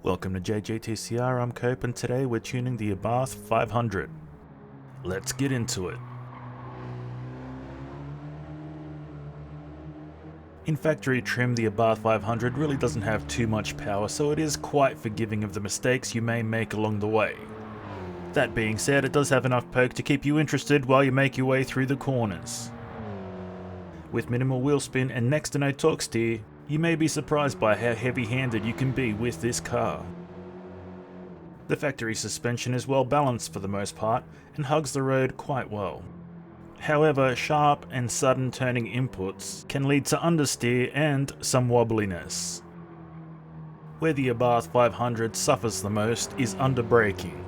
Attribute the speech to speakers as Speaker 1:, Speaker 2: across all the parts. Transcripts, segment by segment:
Speaker 1: Welcome to JGTCR, I'm Cope, and today we're tuning the Abarth 500. Let's get into it. In factory trim, the Abarth 500 really doesn't have too much power, so it is quite forgiving of the mistakes you may make along the way. That being said, it does have enough poke to keep you interested while you make your way through the corners. With minimal wheel spin and next to no torque steer, you may be surprised by how heavy-handed you can be with this car. The factory suspension is well balanced for the most part and hugs the road quite well. However, sharp and sudden turning inputs can lead to understeer and some wobbliness. Where the Abarth 500 suffers the most is under braking.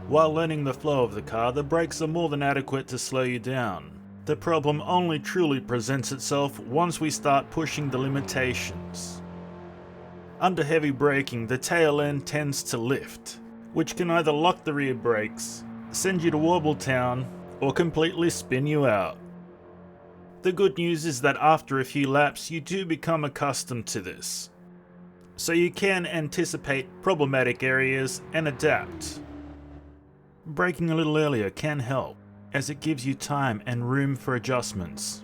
Speaker 1: While learning the flow of the car, the brakes are more than adequate to slow you down. The problem only truly presents itself once we start pushing the limitations. Under heavy braking, the tail end tends to lift, which can either lock the rear brakes, send you to wobble town, or completely spin you out. The good news is that after a few laps you do become accustomed to this, so you can anticipate problematic areas and adapt. Braking a little earlier can help, as it gives you time and room for adjustments.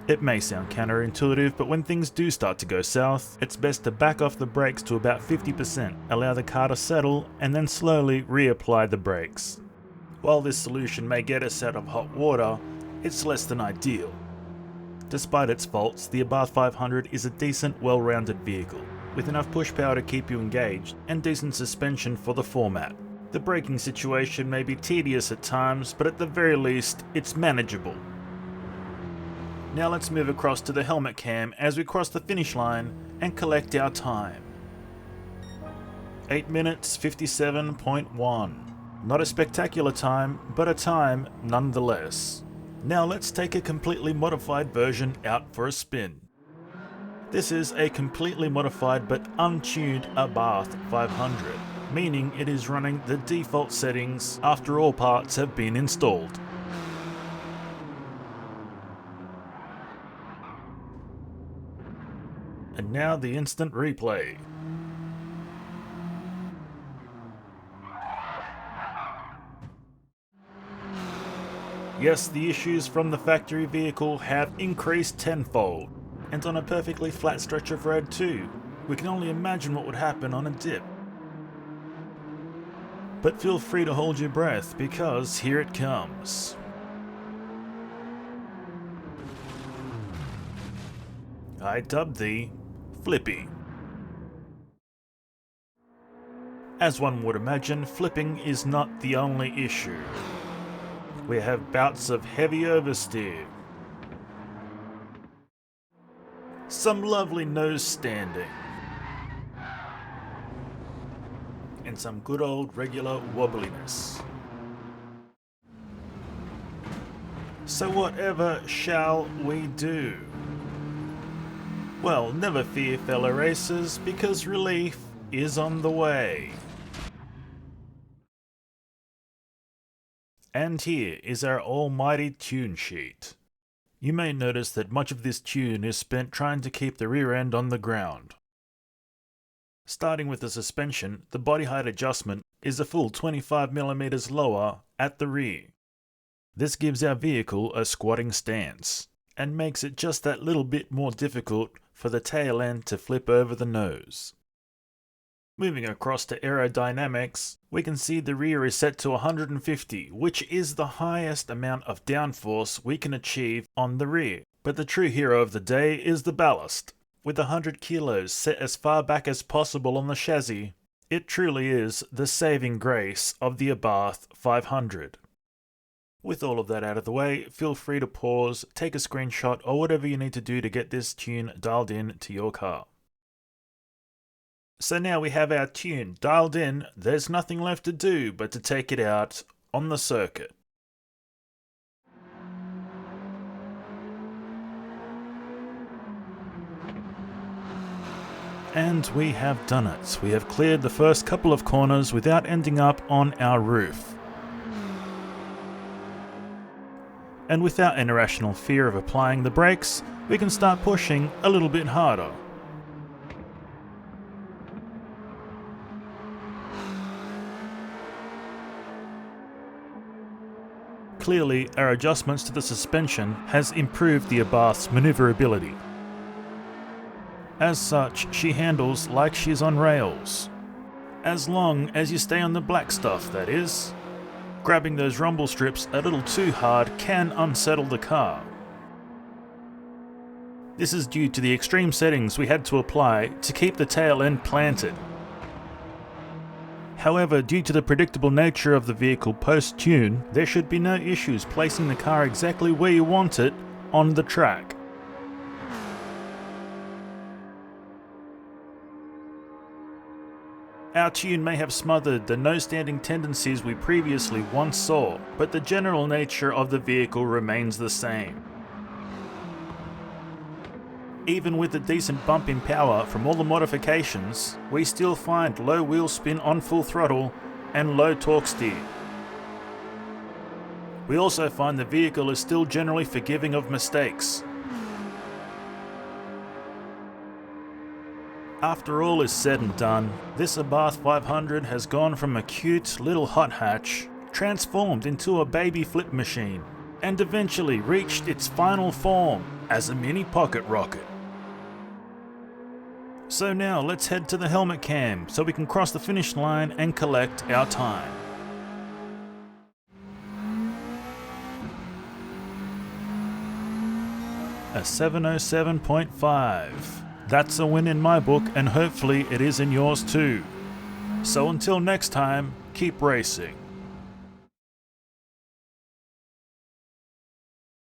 Speaker 1: It may sound counterintuitive, but when things do start to go south, it's best to back off the brakes to about 50%, allow the car to settle, and then slowly reapply the brakes. While this solution may get us out of hot water, it's less than ideal. Despite its faults, the Abarth 500 is a decent, well-rounded vehicle, with enough push power to keep you engaged, and decent suspension for the format. The braking situation may be tedious at times, but at the very least, it's manageable. Now let's move across to the helmet cam as we cross the finish line and collect our time. 8 minutes 57.1. Not a spectacular time, but a time nonetheless. Now let's take a completely modified version out for a spin. This is a completely modified but untuned Abarth 500. Meaning it is running the default settings after all parts have been installed. And now the instant replay. Yes, the issues from the factory vehicle have increased tenfold, and on a perfectly flat stretch of road too. We can only imagine what would happen on a dip. But feel free to hold your breath, because here it comes. I dubbed thee Flippy. As one would imagine, flipping is not the only issue. We have bouts of heavy oversteer, some lovely nose standing, and some good old regular wobbliness. So whatever shall we do? Well, never fear, fellow racers, because relief is on the way. And here is our almighty tune sheet. You may notice that much of this tune is spent trying to keep the rear end on the ground. Starting with the suspension, the body height adjustment is a full 25mm lower at the rear. This gives our vehicle a squatting stance, and makes it just that little bit more difficult for the tail end to flip over the nose. Moving across to aerodynamics, we can see the rear is set to 150, which is the highest amount of downforce we can achieve on the rear. But the true hero of the day is the ballast. With 100 kilos set as far back as possible on the chassis, it truly is the saving grace of the Abarth 500. With all of that out of the way, feel free to pause, take a screenshot, or whatever you need to do to get this tune dialed in to your car. So now we have our tune dialed in, there's nothing left to do but to take it out on the circuit. And we have done it. We have cleared the first couple of corners without ending up on our roof. And without an irrational fear of applying the brakes, we can start pushing a little bit harder. clearly our adjustments to the suspension has improved the Abarth's maneuverability. As such, she handles like she's on rails. As long as you stay on the black stuff, that is. Grabbing those rumble strips a little too hard can unsettle the car. This is due to the extreme settings we had to apply to keep the tail end planted. However, due to the predictable nature of the vehicle post-tune, there should be no issues placing the car exactly where you want it on the track. Our tune may have smothered the no-standing tendencies we previously once saw, but the general nature of the vehicle remains the same. Even with a decent bump in power from all the modifications, we still find low wheel spin on full throttle and low torque steer. We also find the vehicle is still generally forgiving of mistakes. After all is said and done, this Abarth 500 has gone from a cute little hot hatch, transformed into a baby flip machine, and eventually reached its final form as a mini pocket rocket. So now let's head to the helmet cam so we can cross the finish line and collect our time. A 707.5. That's a win in my book, and hopefully it is in yours too. So until next time, keep racing.